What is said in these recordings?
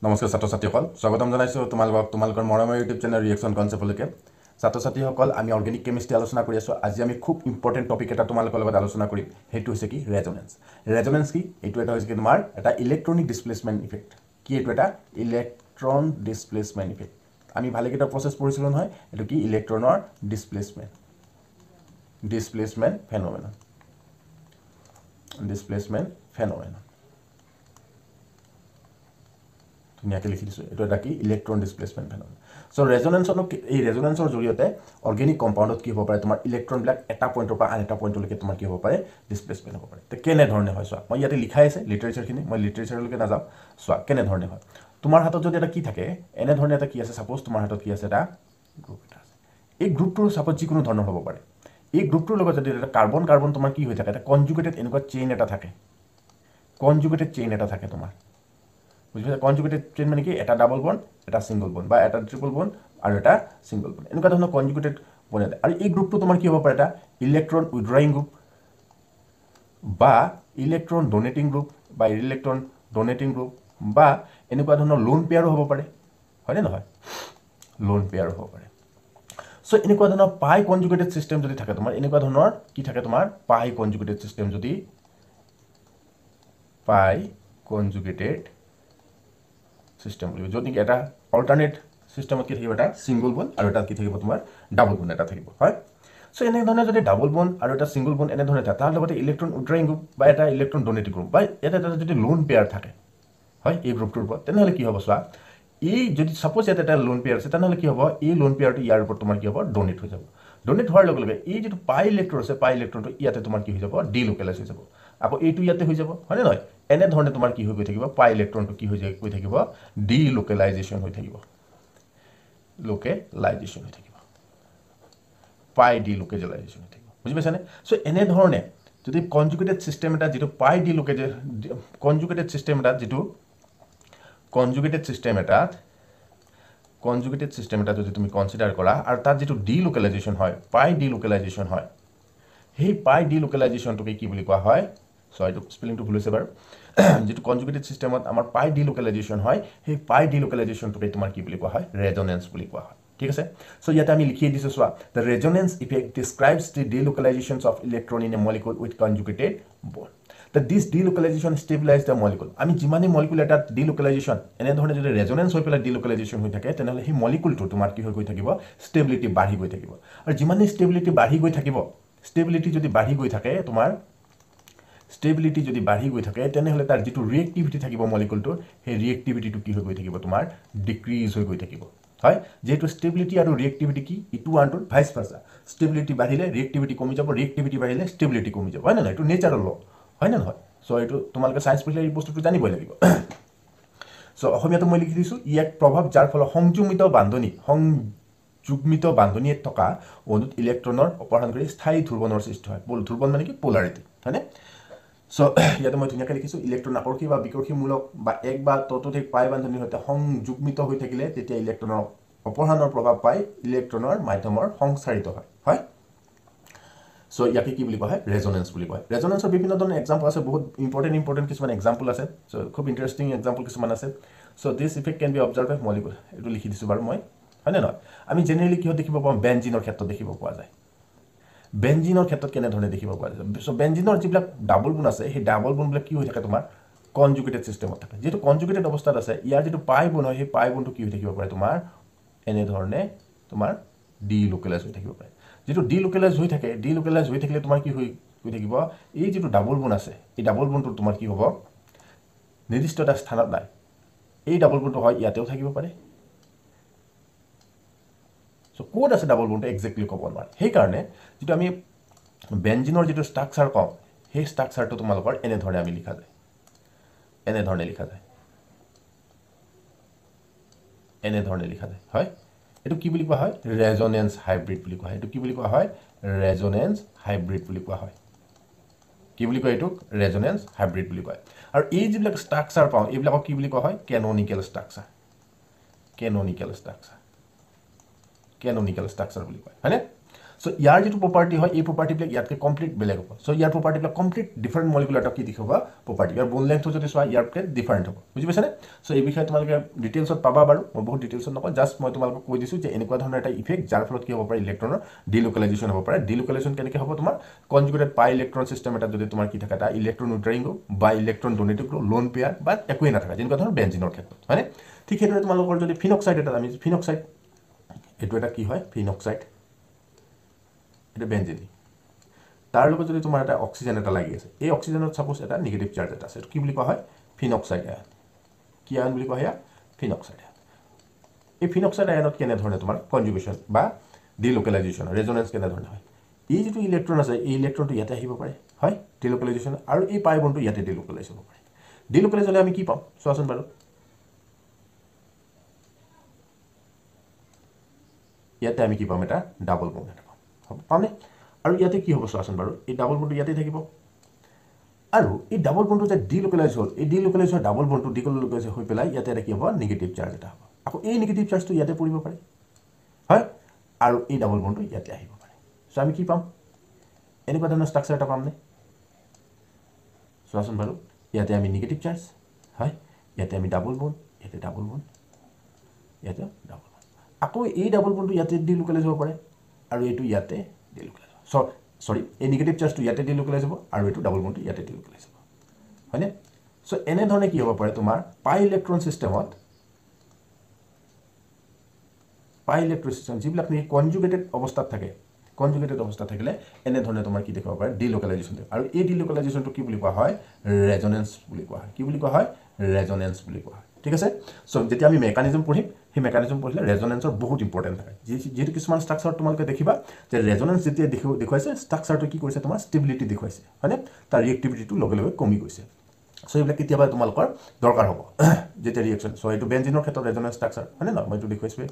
নমস্কাৰ ছাত্ৰ ছাত্ৰীসকল স্বাগতম জনাইছোঁ তোমালোকৰ মৰমৰ ইউটিউব চেনেল ৰিয়েকশ্যন কনচেপ্টলৈকে ছাত্ৰ ছাত্ৰীসকল আমি অৰ্গেনিক কেমিষ্ট্ৰি আলোচনা কৰি আছোঁ আজি আমি খুব ইম্পৰ্টেণ্ট টপিক এটা তোমালোকৰ লগত আলোচনা কৰিম সেইটো হৈছে কি ৰেজনেন্স কি এইটো এটা হৈছে কি তোমাৰ এটা ইলেক্ট্ৰনিক ডিছপ্লেচমেণ্ট ইফেক্ট কি এইটো এটা ইলেক্ট্ৰন ডিছপ্লেচমেণ্ট ইফেক্ট আমি ভালেকেইটা প্ৰচেছ পঢ়িছিলোঁ নহয় এইটো কি ইলেক্ট্ৰনৰ ডিছপ্লেচমেণ্ট ফেন'মেনন ধুনীয়াকৈ লিখি দিছোঁ এইটো এটা কি ইলেক্ট্ৰন ডিছপ্লেচমেণ্ট ফেন'মেনন চ' ৰেজনেন্সৰ জৰিয়তে অৰ্গেনিক কম্পাউণ্ডত কি হ'ব পাৰে তোমাৰ ইলেক্ট্ৰনবিলাক এটা পইণ্টৰ পৰা আন এটা পইণ্টলৈকে তোমাৰ কি হ'ব পাৰে ডিছপ্লেচমেণ্ট হ'ব পাৰে কেনেধৰণে হয় চোৱা মই ইয়াতে লিখাই আছে লিটাৰেচাৰখিনি মই লিটাৰেচাৰলৈকে নাযাওঁ চোৱা কেনেধৰণে হয় তোমাৰ হাতত যদি এটা কি থাকে এনেধৰণে এটা কি আছে ছাপ'জ তোমাৰ হাতত কি আছে এটা গ্ৰুপ এটা আছে এই গ্ৰুপটোৰ ছাপ'জ যিকোনো ধৰণৰ হ'ব পাৰে এই গ্ৰুপটোৰ লগত যদি এটা কাৰ্বন তোমাৰ কি হৈ থাকে এটা কনজুগেটেড এনেকুৱা চেইন এটা থাকে তোমাৰ বুজি পাইছা কনজুগেটেড চেইন মানে কি এটা ডাবল বন্ড এটা ছিংগল বন্ড বা এটা ট্ৰিপল বন্ড আৰু এটা ছিংগল বন্ড এনেকুৱা ধৰণৰ কনজুগেটেড বন্ড আছে আৰু এই গ্ৰুপটো তোমাৰ কি হ'ব পাৰে এটা ইলেক্ট্ৰন উইথড্ৰয়িং গ্ৰুপ বা ইলেক্ট্ৰন ডনেটিং গ্ৰুপ বা এনেকুৱা ধৰণৰ লোন পেয়াৰো হ'ব পাৰে হয়নে নহয় লোন পেয়াৰো হ'ব পাৰে চ' এনেকুৱা ধৰণৰ পাই কনজুগেটেড ছিষ্টেম যদি থাকে তোমাৰ এনেকুৱা ধৰণৰ কি থাকে তোমাৰ পাই কনজুগেটেড ছিষ্টেম যদি পাই কনজুগেটেড সিস্টেম বলিব য'ত নেকি এটা অল্টাৰনেট সিস্টেমত কি থাকিব এটা ছিংগল বন্ড আৰু এটা কি থাকিব তোমাৰ ডাবল বন্ড এটা থাকিব হয় চ' এনেধৰণে যদি ডাবল বন্ড আৰু এটা ছিংগল বন্ড এনেধৰণে থাকে তাৰ লগতে ইলেক্ট্ৰন উইথড্ৰয়িং গ্ৰুপ বা এটা ইলেক্ট্ৰন ডনেটিং গ্ৰুপ বা এটা যদি লোন পেয়াৰ থাকে হয় এই গ্ৰুপটোৰ ওপৰত তেনেহ'লে কি হ'ব চোৱা এই যদি ছাপ'জ ইয়াত এটা লোন পেয়াৰ আছে তেনেহ'লে কি হ'ব এই লোন পেয়াৰটো ইয়াৰ ওপৰত তোমাৰ কি হ'ব ডনেট হৈ যাব ডনেট হোৱাৰ লগে লগে এই যিটো পাই ইলেক্ট্ৰন আছে পাই ইলেক্ট্ৰনটো ইয়াতে তোমাৰ কি হৈ যাব ডিলোকেলাইজ হৈ যাব আকৌ এইটো ইয়াতে হৈ যাব হয়নে নহয় এনেধৰণে তোমাৰ কি হৈ গৈ থাকিব পাই ইলেক্ট্ৰনটো কি হৈ গৈ থাকিব ডিলোকেলাইজেশ্যন হৈ থাকিব পাই ডিলোকেলাইজেশ্যন হৈ থাকিব বুজি পাইছানে চ' এনেধৰণে যদি কনজুগেটেড ছিষ্টেম এটা যিটো পাই কনজুগেটেড ছিষ্টেম এটাত যদি তুমি কনচিডাৰ কৰা আৰু তাত যিটো ডিলোকেলাইজেশ্যন হয় পাই ডিলোকেলাইজেশ্যন হয় সেই পাই ডিলোকেলাইজেশ্যনটোকে কি বুলি কোৱা হয় চ' এইটো স্পেলিংটো ভুল হৈছে বাৰু যিটো কনজুগেটেড ছিষ্টেমত আমাৰ পাই ডিলোকেলাইজেশ্যন হয় সেই পাই ডিলোকেলাইজেশ্যনটোকে তোমাৰ কি বুলি কোৱা হয় ৰেজনেন্স বুলি কোৱা হয় ঠিক আছে চ' ইয়াতে আমি লিখি দিছোঁ চোৱা the resonance effect describes the delocalisations of electron in a molecule with conjugated bond this delocalisation stabilise the molecule আমি যিমানেই মলিকুল এটা ডিলোকেলাইজেশ্যন এনেধৰণে যদি ৰেজনেন্স হৈ পেলাই ডিলোকেলাইজেশ্যন হৈ থাকে তেনেহ'লে সেই মলিকুলটো তোমাৰ কি হৈ গৈ থাকিব ষ্টেবিলিটি বাঢ়ি গৈ থাকিব আৰু যিমানেই ষ্টেবিলিটি বাঢ়ি গৈ থাকে তেনেহ'লে তাৰ যিটো ৰিয়েক্টিভিটি থাকিব মলিকুলটোৰ সেই ৰিয়েক্টিভিটিটো কি হৈ গৈ থাকিব তোমাৰ ডিক্ৰিজ হৈ গৈ থাকিব হয় যিহেতু ষ্টেবিলিটি আৰু ৰিয়েক্টিভিটি কি ইটো আনটোৰ ভাইচ ভাৰ্চা ষ্টেবিলিটি বাঢ়িলে ৰিয়েক্টিভিটি কমি যাব ৰিয়েক্টিভিটি বাঢ়িলে ষ্টেবিলিটি কমি যাব হয় নে নহয় এইটো নেচাৰেল ল হয় নে নহয় চ' এইটো তোমালোকে চায়েন্স পঢ়িলে এই বস্তুটো জানিবই লাগিব চ' অসমীয়াটো মই লিখি দিছোঁ ই এক প্ৰভাৱ যাৰ ফলত সংযুগ্মিত বান্ধনীত থকা অণুত ইলেক্ট্ৰনৰ অপহৰণ কৰি স্থায়ী ধ্ৰুৱণৰ সৃষ্টি হয় ধ্ৰুৱণ মানে কি পোলাৰিটি হয়নে চ' ইয়াতে মই ধুনীয়াকৈ লিখিছোঁ ইলেক্ট্ৰন আকৰ্ষী বা বিকৰ্ষীমূলক বা এক বা ততোধিক পাই বান্ধনীৰ সৈতে সংযুগ্মিত হৈ থাকিলে তেতিয়া ইলেক্ট্ৰনৰ অপহৰণৰ প্ৰভাৱ পাই ইলেক্ট্ৰনৰ মাধ্যমৰ সংচাৰিত হয় চ' ইয়াকে কি বুলি কোৱা হয় ৰেজনেন্স বুলি কোৱা হয় ৰেজনেন্সৰ বিভিন্ন ধৰণৰ এক্সাম্পল আছে বহুত ইম্পৰ্টেণ্ট কিছুমান এক্সাম্পল আছে চ' খুব ইণ্টাৰেষ্টিং এক্সাম্পল কিছুমান আছে show' this effect can be observe by molecule এইটো লিখি দিছোঁ বাৰু মই হয়নে নহয় আমি জেনেৰেলি কিহত দেখিব পাওঁ বেঞ্জিনৰ ক্ষেত্ৰত দেখিব পোৱা যায় বেঞ্জিনৰ ক্ষেত্ৰত কেনেধৰণে দেখিব পোৱা যায় চ' বেঞ্জিনৰ যিবিলাক ডাবল বন্ড আছে সেই ডাবল বন্ডবিলাক কি হৈ থাকে তোমাৰ কনজুগেটেড ছিষ্টেমত থাকে যিটো কনজুগেটেড অৱস্থাত আছে ইয়াৰ যিটো পাই বন্ড হয় সেই পাই বন্ডটো কি হৈ থাকিব পাৰে তোমাৰ এনেধৰণে তোমাৰ ডিলোকেলাইজ হৈ থাকিব পাৰে যিটো ডিলোকেলাইজ হৈ থাকিলে তোমাৰ কি হৈ গৈ থাকিব এই যিটো ডাবল বন্ড আছে এই ডাবল বন্ডটো তোমাৰ কি হ'ব নিৰ্দিষ্ট এটা স্থানত নাই এই ডাবল বন্ডটো হয় ইয়াতেও থাকিব পাৰে চ' ক'ত আছে ডাবল বন্ডটো একজেক্টলি ক'ব নোৱাৰে সেইকাৰণে যিটো আমি বেঞ্জিনৰ যিটো ষ্ট্ৰাকচাৰ কওঁ সেই ষ্ট্ৰাকচাৰটো তোমালোকৰ এনেধৰণে আমি লিখা যায় এনেধৰণে লিখা যায় হয় এইটো কি বুলি কোৱা হয় ৰেজনেন্স হাইব্ৰিড বুলি কোৱা হয় এইটো কি বুলি কোৱা হয় ৰেজনেন্স হাইব্ৰিড বুলি কোৱা হয় কি বুলি কয় এইটোক ৰেজনেন্স হাইব্ৰিড বুলি কয় আৰু এই যিবিলাক ষ্ট্ৰাকচাৰ পাওঁ এইবিলাকক কি বুলি কোৱা হয় কেননিকেল ষ্ট্ৰাকচাৰ বুলি কয় হয়নে সো ইয়াৰ যেটো প্ৰপাৰ্টি হয় এই প্ৰপাৰ্টি বিলাক ইয়াতকে কমপ্লিট বেলেগ হ'ব সো ইয়াৰ প্ৰপাৰ্টি বিলাক কমপ্লিট ডিফাৰেন্ট মলিকুলাৰ কি দেখাব প্ৰপাৰ্টি ইয়াৰ বোন লেংথ যদি চোৱা ইয়াৰকে ডিফাৰেন্ট হ'ব বুজি পাইছানে সো এই বিষয়ে তোমালোকে ডিটেইলছত পাবা বাৰু মই বহুত ডিটেইলছত নকওঁ জাস্ট মই তোমালোকক কৈ দিছো যে এনেকুৱা ধৰণৰ এটা ইফেক্ট যাৰ ফলত কি হ'ব পাৰে ইলেক্ট্ৰনৰ ডিলোকেলাইজেশ্যন হ'ব পাৰে ডিলোকেলাইজেশ্যন কেনেকৈ হ'ব তোমাৰ কনজুগেটেড পাই ইলেক্ট্ৰন সিস্টেম এটা যদি তোমাৰ কি থাকে এটা ইলেক্ট্ৰন উইথড্ৰয়িং গ্ৰুপ বা ইলেক্ট্ৰন ডোনেটিভ গ্ৰুপ লোন পেয়াৰ বা একোৱে নাথাকে যেনেকুৱা ধৰণৰ বেনজিনৰ ক্ষেত্ৰত হয়নে ঠিক সেইদৰে তোমালোকৰ যদি ফিনক্সাইড এটা আমি ফিনক্সাইড এটো এটা কি হয় ফিনক্সাইড এটা বেনজিন তাৰ লগত যদি তোমাৰ এটা অক্সিজেন এটা লাগি আছে এই অক্সিজেনত সাপোজ এটা নেগেটিভ চাৰ্জ এটা আছে কি বুলি কোৱা হয় ফিনক্সাইড আয়ন কি আয়ন বুলি কোৱা হয় ফিনক্সাইড এই ফিনক্সাইড আয়নত কেনে ধৰণে তোমাৰ কনজুগেশ্যন বা ডিলোকেলাইজেশ্যন ৰেজোনেন্স কেনে ধৰণে হয় এই যেটো ইলেক্ট্ৰন আছে এই ইলেক্ট্ৰনটো ইয়াতে আহিব পাৰে হয় ডিলোকেলাইজেশ্যন আৰু এই পাই বন্ডটো ইয়াতে ডিলোকেলাইজ হ'ব পাৰে ডিলোকেলাইজ হলে আমি কি পাম চোৱাচোন বাৰু ইয়াতে আমি কি পাম এটা ডাবল বন্ড এটা পাম পামনে আৰু ইয়াতে কি হ'ব চোৱাচোন বাৰু এই ডাবল বন্ডটো ইয়াতে থাকিব আৰু এই ডাবল বন্ডটো যে ডিলোকেলাইজ হ'ল এই ডিলোকেলাইজ হোৱা ডাবল বন্ডটো ডিলোকেলাইজ হৈ পেলাই ইয়াতে এটা কি হ'ব নেগেটিভ চাৰ্জ এটা হ'ব আকৌ এই নেগেটিভ চাৰ্জটো ইয়াতে পৰিব পাৰে হয় আৰু এই ডাবল বন্ডটো ইয়াতে আহিব পাৰে সো আমি কি পাম এনেকুৱা ধৰণৰ ষ্ট্ৰাকচাৰ এটা পামনে চোৱাচোন বাৰু ইয়াতে আমি নেগেটিভ চাৰ্জ হয় ইয়াতে আমি ডাবল বন্ড ইয়াতে ডাবল বন্ড ইয়াতে ডাবল বন্ড আকৌ এই ডাবল বন্ডটো ইয়াতে ডিলোকেলাইজ হ'ব পাৰে আৰু এইটো ইয়াতে ডিলোকেলাইজ সৰি এই নেগেটিভ চাৰ্জটো ইয়াতে ডিলোকেলাইজ হ'ব আৰু এইটো ডাবল বন্ডটো ইয়াতে ডিলোকেলাইজ হ'ব হয়নে সো এনে ধৰণে কি হ'ব পাৰে তোমাৰ পাই ইলেক্ট্ৰন সিস্টেমত পাই ইলেক্ট্ৰন সিস্টেম যিবিলাক নেকি কনজুগেটেড অৱস্থাত থাকে কনজুগেটেড অৱস্থা থাকিলে এনে ধৰণে তোমাৰ কি দেখাব পাৰে ডিলোকেলাইজেশ্যন আৰু এই ডিলোকেলাইজেশ্যনটো কি বুলি কোৱা হয় ৰেজোনেন্স বুলি কোৱা হয় কি বুলি কোৱা হয় ৰেজোনেন্স বুলি কোৱা হয় ঠিক আছে সো যেতিয়া আমি মেকানিজম পঢ়িম সেই মেকানিজম পঢ়িলে ৰেজোনেন্সৰ বহুত ইম্পৰ্টেন্ট থাকে যেটো কিছুমান ষ্ট্ৰাকচাৰ তোমালোকে দেখিবা যে ৰেজোনেন্স যেতিয়া দেখুৱাইছে ষ্ট্ৰাকচাৰটো কি কৰিছে তোমাৰ ষ্টেবিলিটি দেখুৱাইছে হয়নে তাৰ ৰিএক্টিভিটিটো লগে লগে কমি গৈছে সো এইবিলাক কেতিয়াবা তোমালোকৰ দৰকাৰ হ'ব যেতিয়া ৰিএকচন সো এইটো বেনজিনৰ ক্ষেত্ৰত ৰেজোনেন্স ষ্ট্ৰাকচাৰ হয়নে না মই এইটো দেখুৱাইছোৱে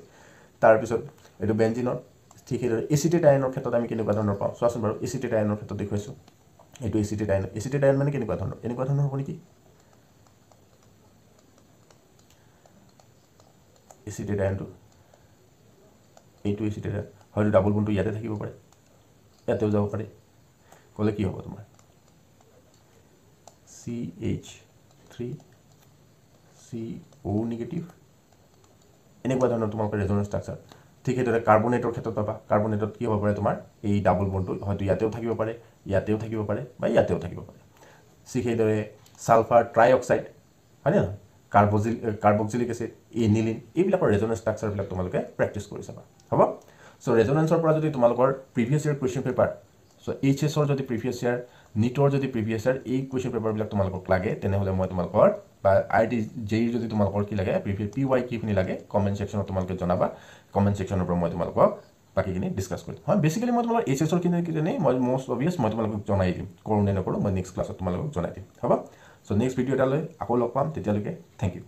তাৰ পিছত এইটো বেনজিনৰ ঠিক সেইদৰে এচিটেট আয়নৰ ক্ষেত্ৰত আমি কেনেকুৱা ধৰণৰ পাওঁ চোৱাচোন বাৰু এচিটেট আয়নৰ ক্ষেত্ৰত দেখুৱাইছো এইটো এচিটেট আয়ন মানে কেনেকুৱা ধৰণৰ হ'ব নেকি এচিটেট আয়নটো এইটো এচিটেট আয়ন হয়তো ডাবল বন্ডটো ইয়াতে থাকিব পাৰে ইয়াতেও যাব পাৰে ক'লে কি হ'ব তোমাৰ CH3CO নেগেটিভ এনেকুৱা ধৰণৰ তোমালোকৰ ৰেজোনেন্স ষ্ট্ৰাকচাৰ ঠিক সেইদৰে কাৰ্বনেটৰ ক্ষেত্ৰত পাবা কাৰ্বনেটত কি হ'ব পাৰে তোমাৰ এই ডাবল বন্ডটো হয়তো ইয়াতেও থাকিব পাৰে বা ইয়াতেও থাকিব পাৰে ঠিক সেইদৰে সালফাৰ ট্ৰাইঅক্সাইড হয়নে না কাৰ্বক্সিলিক এসিড এনিলিন এইবিলাকৰ ৰেজোনেন্স ষ্ট্ৰাকচাৰবিলাক তোমালোকে প্ৰেক্টিছ কৰি চাবা হ'ব সো ৰেজোনেন্সৰ পৰা যদি তোমালোকৰ previous year question paper so এইচএছৰ যদি প্ৰিভিয়াছ ইয়াৰ নিটৰ যদি প্ৰিভিয়াছ ইয়াৰ এই কুৱেশ্যন পেপাৰবিলাক তোমালোকক লাগে তেনেহ'লে মই তোমালোকৰ বা আইটি জেই যদি তোমালোকৰ কি লাগে প্ৰিভিয়াছ পিৱাই কিখিনি লাগে কমেণ্ট ছেকশ্যনত তোমালোকে জনাবা কমেণ্ট ছেকশ্যনৰ পৰা মই তোমালোকক বাকিখিনি ডিছকাছ কৰিম হয় বেছিকেলি মই তোমালোকৰ এইচএছৰ কিনে মই মোষ্ট অবভিয়াছ মই তোমালোকক জনাই দিম কৰোঁ নে নকৰোঁ মই নেক্সট ক্লাছত তোমালোকক জনাই দিম হ'ব সো নেক্সট ভিডিঅ' এটালৈ আকৌ লগ পাম তেতিয়ালৈকে থেংক ইউ